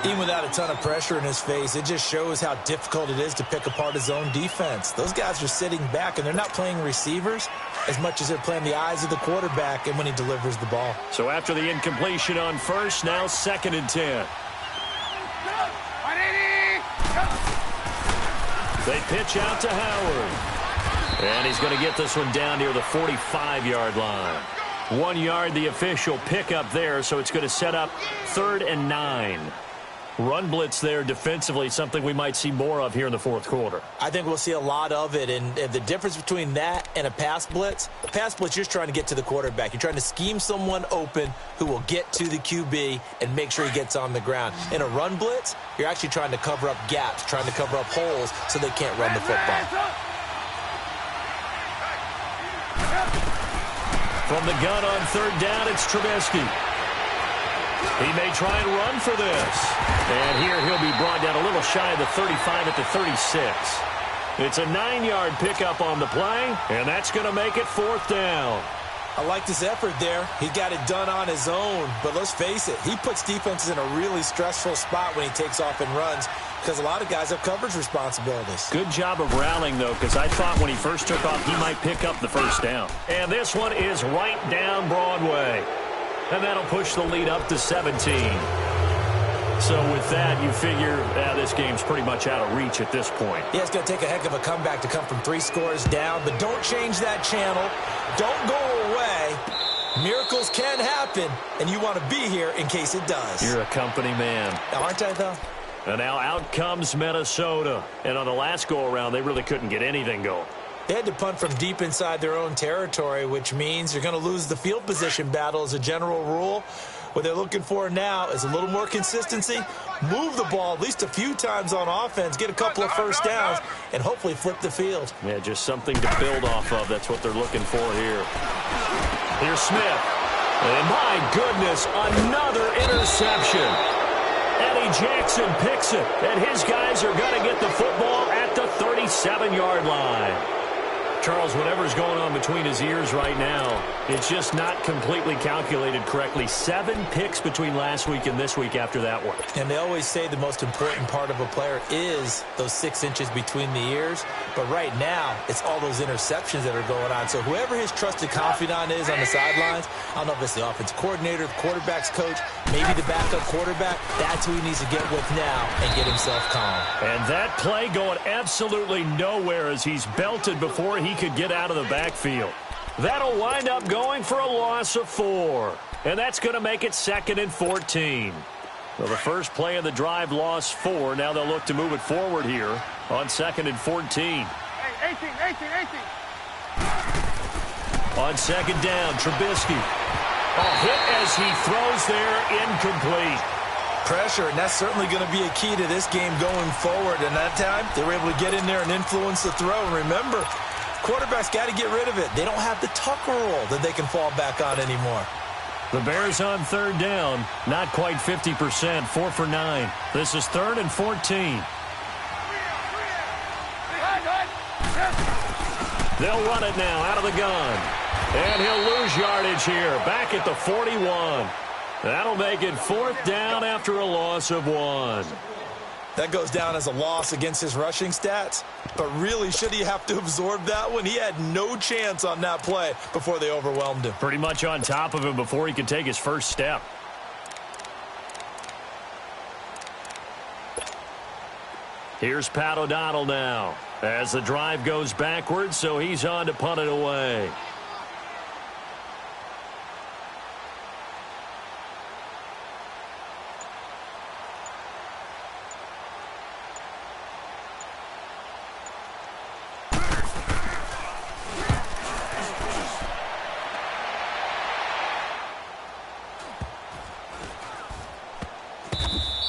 Even without a ton of pressure in his face, it just shows how difficult it is to pick apart his own defense. Those guys are sitting back, and they're not playing receivers as much as they're playing the eyes of the quarterback and when he delivers the ball. So after the incompletion on first, now 2nd and 10. They pitch out to Howard. And he's going to get this one down near the 45-yard line. 1 yard, the official pickup there, so it's going to set up 3rd and 9. Run blitz there defensively, something we might see more of here in the fourth quarter. I think we'll see a lot of it, and the difference between that and a pass blitz, you're just trying to get to the quarterback. You're trying to scheme someone open who will get to the QB and make sure he gets on the ground. In a run blitz, you're actually trying to cover up gaps, trying to cover up holes so they can't run the football. From the gun on third down, it's Trubisky. He may try and run for this. And here he'll be brought down a little shy of the 35 at the 36. It's a 9-yard pickup on the play, and that's going to make it 4th down. I like this effort there. He got it done on his own, but let's face it, he puts defenses in a really stressful spot when he takes off and runs because a lot of guys have coverage responsibilities. Good job of rallying, though, because I thought when he first took off, he might pick up the first down. And this one is right down Broadway. And that'll push the lead up to 17. So with that, you figure this game's pretty much out of reach at this point. Yeah, it's going to take a heck of a comeback to come from 3 scores down, but don't change that channel. Don't go away. Miracles can happen, and you want to be here in case it does. You're a company man. Aren't I, though? And now out comes Minnesota. And on the last go-around, they really couldn't get anything going. They had to punt from deep inside their own territory, which means you're going to lose the field position battle as a general rule. What they're looking for now is a little more consistency, move the ball at least a few times on offense, get a couple of first downs, and hopefully flip the field. Yeah, just something to build off of. That's what they're looking for here. Here's Smith. And my goodness, another interception. Eddie Jackson picks it, and his guys are going to get the football at the 37-yard line. Charles, whatever's going on between his ears right now, it's just not completely calculated correctly. 7 picks between last week and this week after that one. And they always say the most important part of a player is those 6 inches between the ears. But right now, it's all those interceptions that are going on. So whoever his trusted confidant is on the sidelines, I don't know if it's the offensive coordinator, the quarterback's coach, maybe the backup quarterback, that's who he needs to get with now and get himself calm. And that play going absolutely nowhere as he's belted before he could get out of the backfield. That'll wind up going for a loss of 4. And that's going to make it 2nd and 14. Well, the first play of the drive lost 4. Now they'll look to move it forward here on 2nd and 14. Hey, 18. On 2nd down, Trubisky. A hit as he throws there, incomplete. pressure, and that's certainly going to be a key to this game going forward. And that time, they were able to get in there and influence the throw. And remember, quarterbacks got to get rid of it. They don't have the Tucker roll that they can fall back on anymore. The Bears on third down, not quite 50%, 4 for 9. This is 3rd and 14. They'll run it now out of the gun. And he'll lose yardage here, back at the 41. That'll make it 4th down after a loss of 1. That goes down as a loss against his rushing stats. But really, should he have to absorb that one? He had no chance on that play before they overwhelmed him. Pretty much on top of him before he could take his first step. Here's Pat O'Donnell now as the drive goes backwards, so he's on to punt it away.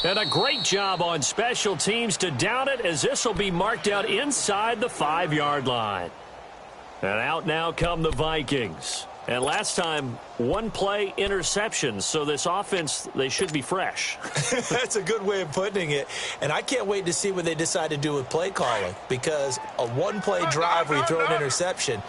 And a great job on special teams to down it, as this will be marked out inside the 5-yard line. And out now come the Vikings. And last time, 1-play interceptions, so this offense, they should be fresh. That's a good way of putting it. And I can't wait to see what they decide to do with play calling, because a 1-play drive where you throw an interception,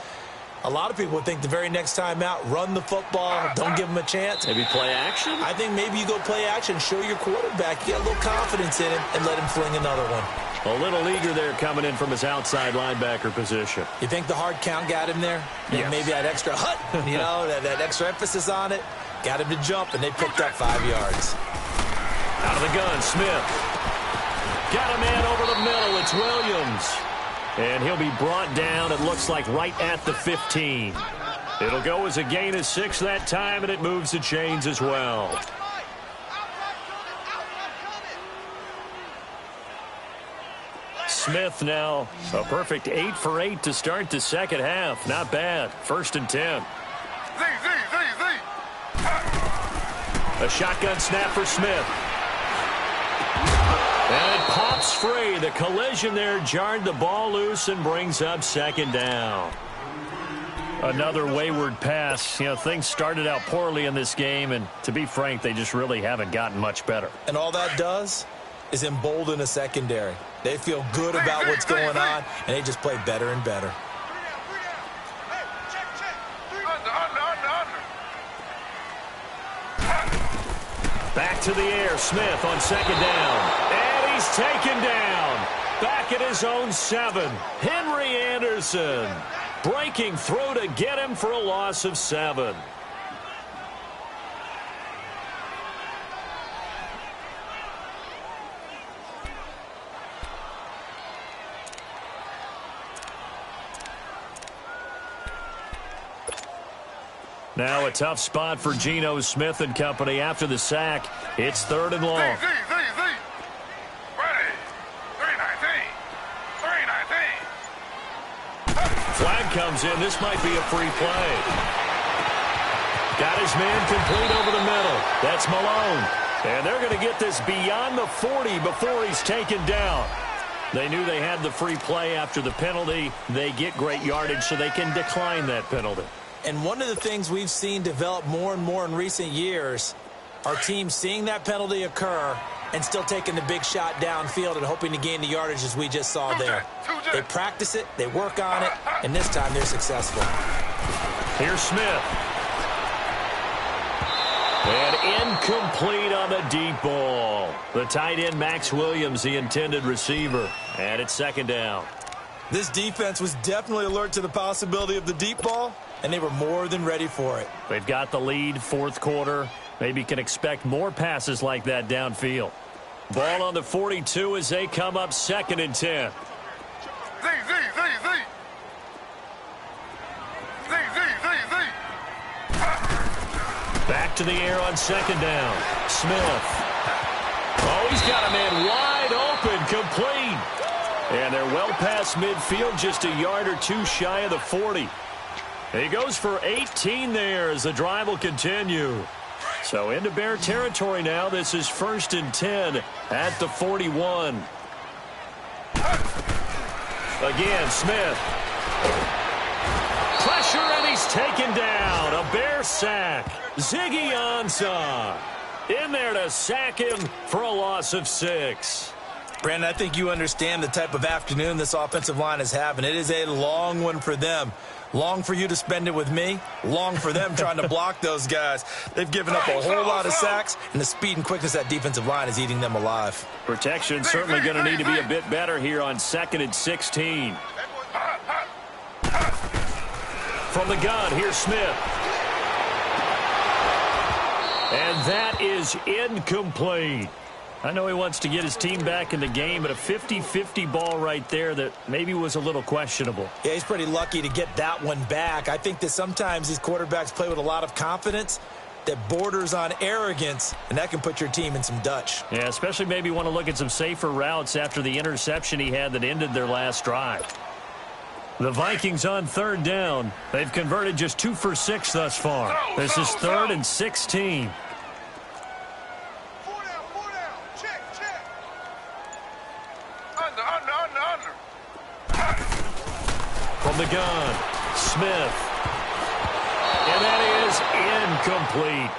a lot of people would think the very next time out, run the football, don't give them a chance. Maybe play action? I think maybe you go play action, show your quarterback, you get a little confidence in him, and let him fling another one. A little eager there coming in from his outside linebacker position. You think the hard count got him there? Yes. Maybe that extra that extra emphasis on it, got him to jump, and they picked up 5 yards. Out of the gun, Smith. Got a man over the middle, it's Williams. And he'll be brought down, it looks like, right at the 15. It'll go as a gain of 6 that time, and it moves the chains as well. Smith now a perfect 8 for 8 to start the second half. Not bad. 1st and 10. A shotgun snap for Smith. And it pops free. The collision there jarred the ball loose and brings up 2nd down. Another wayward pass. You know, things started out poorly in this game, and to be frank, they just really haven't gotten much better. And all that does is embolden a secondary. They feel good about what's going on, and they just play better and better. Back to the air, Smith on 2nd down. And he's taken down. Back at his own 7. Henry Anderson breaking through to get him for a loss of 7. Now a tough spot for Geno Smith and company after the sack. It's 3rd and long. Flag comes in. This might be a free play. Got his man complete over the middle. That's Malone. And they're going to get this beyond the 40 before he's taken down. They knew they had the free play after the penalty. They get great yardage, so they can decline that penalty. And one of the things we've seen develop more and more in recent years are teams seeing that penalty occur and still taking the big shot downfield and hoping to gain the yardage as we just saw there. They practice it, they work on it, and this time they're successful. Here's Smith. And incomplete on the deep ball. The tight end, Max Williams, the intended receiver. And it's 2nd down. This defense was definitely alert to the possibility of the deep ball, and they were more than ready for it. They've got the lead, 4th quarter. Maybe can expect more passes like that downfield. Ball on the 42 as they come up 2nd and 10. Back to the air on 2nd down. Smith. Oh, he's got a man wide open, complete. And they're well past midfield, just a yard or 2 shy of the 40. He goes for 18 there as the drive will continue. So into Bear territory now. This is 1st and 10 at the 41. Again, Smith. Pressure, and he's taken down. A Bear sack. Ziggy Ansah in there to sack him for a loss of 6. Brandon, I think you understand the type of afternoon this offensive line is having. It is a long one for them. Long for you to spend it with me. Long for them trying to block those guys. They've given up a whole lot of sacks, and the speed and quickness of that defensive line is eating them alive. Protection certainly going to need to be a bit better here on 2nd and 16. From the gun, here's Smith. And that is incomplete. I know he wants to get his team back in the game, but a 50-50 ball right there that maybe was a little questionable. Yeah, he's pretty lucky to get that one back. I think that sometimes these quarterbacks play with a lot of confidence that borders on arrogance, and that can put your team in some Dutch. Yeah, especially maybe want to look at some safer routes after the interception he had that ended their last drive. The Vikings on 3rd down. They've converted just 2 for 6 thus far. This is 3rd and 16. From the gun, Smith. And that is incomplete.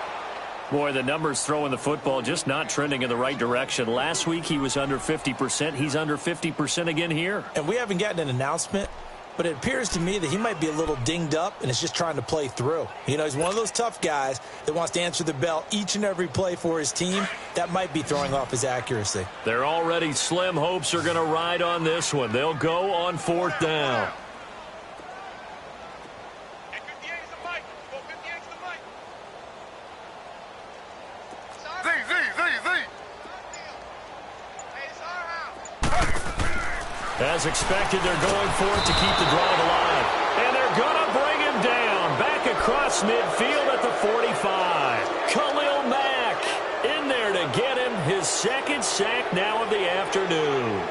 Boy, the numbers throwing the football just not trending in the right direction. Last week he was under 50%. He's under 50% again here. And we haven't gotten an announcement, but it appears to me that he might be a little dinged up and is just trying to play through. You know, he's one of those tough guys that wants to answer the bell each and every play for his team. That might be throwing off his accuracy. Their already slim hopes are going to ride on this one. They'll go on 4th down. As expected, they're going for it to keep the drive alive. And they're going to bring him down. Back across midfield at the 45. Khalil Mack in there to get him his 2nd sack now of the afternoon.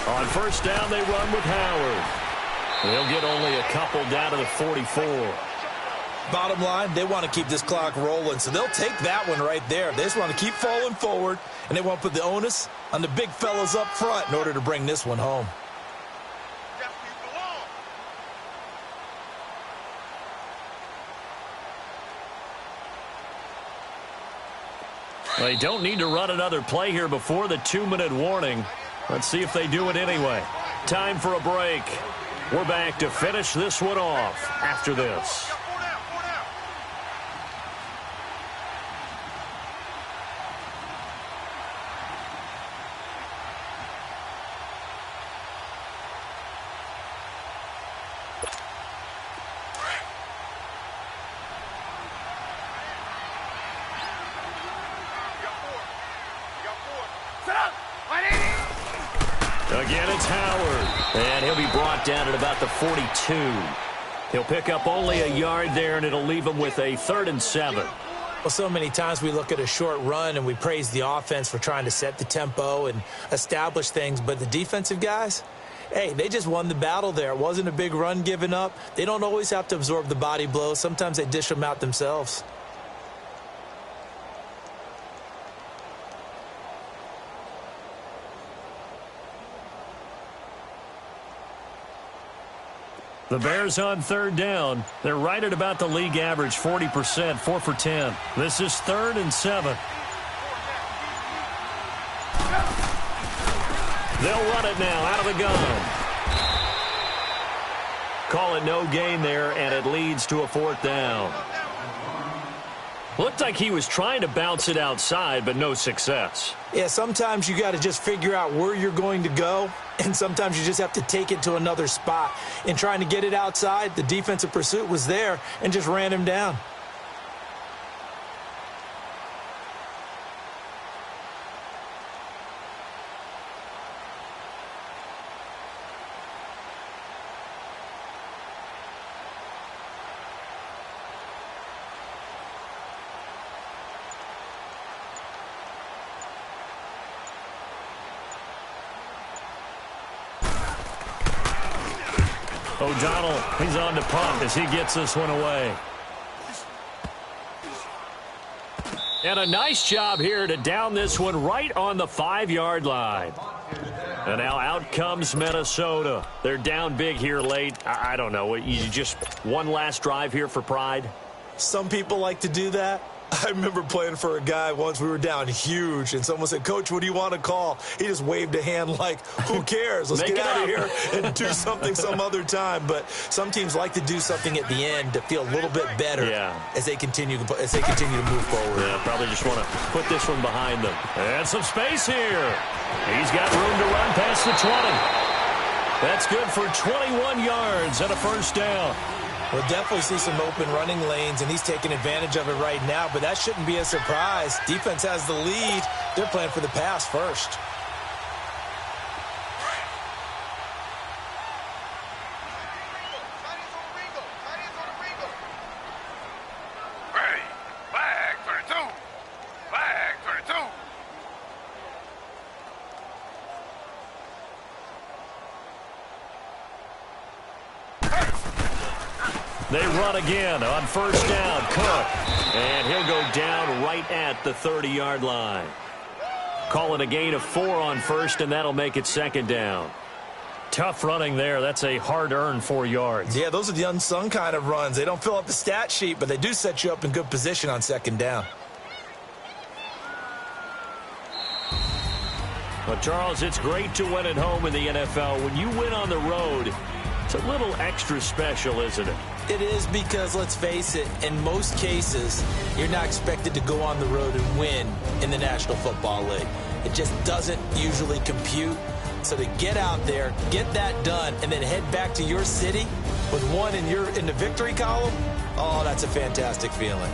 On 1st down, they run with Howard. They'll get only a couple down to the 44. Bottom line, they want to keep this clock rolling, so they'll take that one right there. They just want to keep falling forward, and they want to put the onus on the big fellas up front in order to bring this one home. They don't need to run another play here before the 2-minute warning. Let's see if they do it anyway. Time for a break. We're back to finish this one off after this. Again, it's Howard. And he'll be brought down at about the 42. He'll pick up only a yard there, and it'll leave him with a 3rd and 7. Well, so many times we look at a short run and we praise the offense for trying to set the tempo and establish things, but the defensive guys, hey, they just won the battle there. It wasn't a big run given up. They don't always have to absorb the body blows. Sometimes they dish them out themselves. The Bears on 3rd down. They're right at about the league average, 40%, 4 for 10. This is 3rd and 7. They'll run it now out of the gun. Call it no gain there, and it leads to a 4th down. Looked like he was trying to bounce it outside, but no success. Yeah, sometimes you got to just figure out where you're going to go, and sometimes you just have to take it to another spot. In trying to get it outside, the defensive pursuit was there and just ran him down. O'Donnell, he's on to punt as he gets this one away. And a nice job here to down this one right on the 5-yard line. And now out comes Minnesota. They're down big here late. I don't know. You just one last drive here for pride? Some people like to do that. I remember playing for a guy once. We were down huge, and someone said, "Coach, what do you want to call?" He just waved a hand like, who cares? Let's get out of here and do something some other time. But some teams like to do something at the end to feel a little bit better as they continue to move forward. Yeah, probably just want to put this one behind them. And some space here. He's got room to run past the 20. That's good for 21 yards and a first down. We'll definitely see some open running lanes, and he's taking advantage of it right now, but that shouldn't be a surprise. Defense has the lead. They're playing for the pass first. They run again on first down. Cook. And he'll go down right at the 30-yard line. Calling a gain of 4 on first, and that'll make it second down. Tough running there. That's a hard-earned 4 yards. Yeah, those are the unsung kind of runs. They don't fill up the stat sheet, but they do set you up in good position on second down. Well, Charles, it's great to win at home in the NFL. When you win on the road, it's a little extra special, isn't it? It is, because, let's face it, in most cases, you're not expected to go on the road and win in the National Football League. It just doesn't usually compute. So to get out there, get that done, and then head back to your city with one in the victory column, oh, that's a fantastic feeling.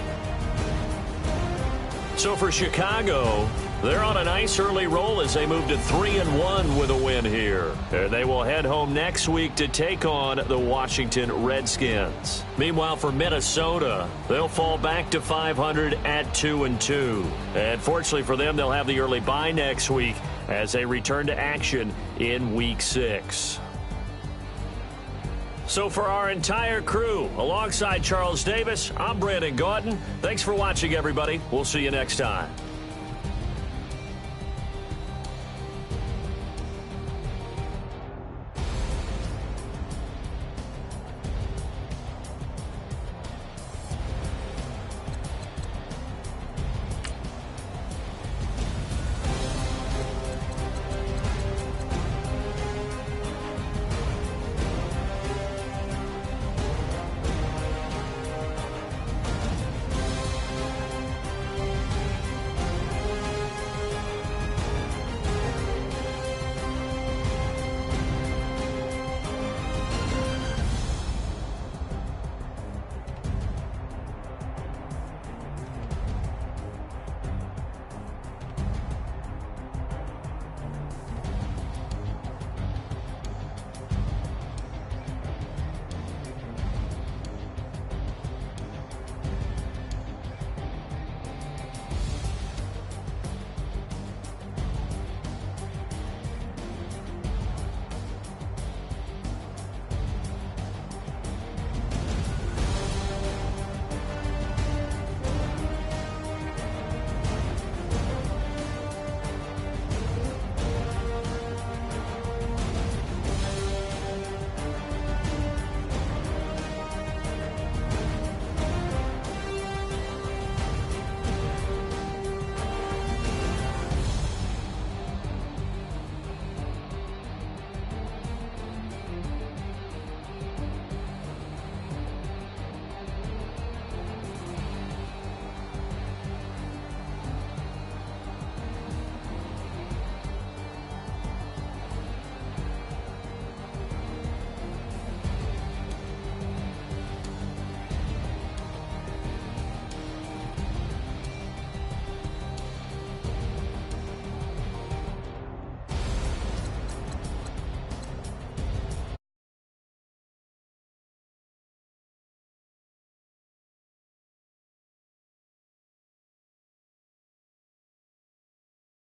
So for Chicago, they're on a nice early roll as they move to 3-1 with a win here. And they will head home next week to take on the Washington Redskins. Meanwhile, for Minnesota, they'll fall back to 500 at 2-2. And fortunately for them, they'll have the early bye next week as they return to action in Week 6. So for our entire crew, alongside Charles Davis, I'm Brandon Gautin. Thanks for watching, everybody. We'll see you next time.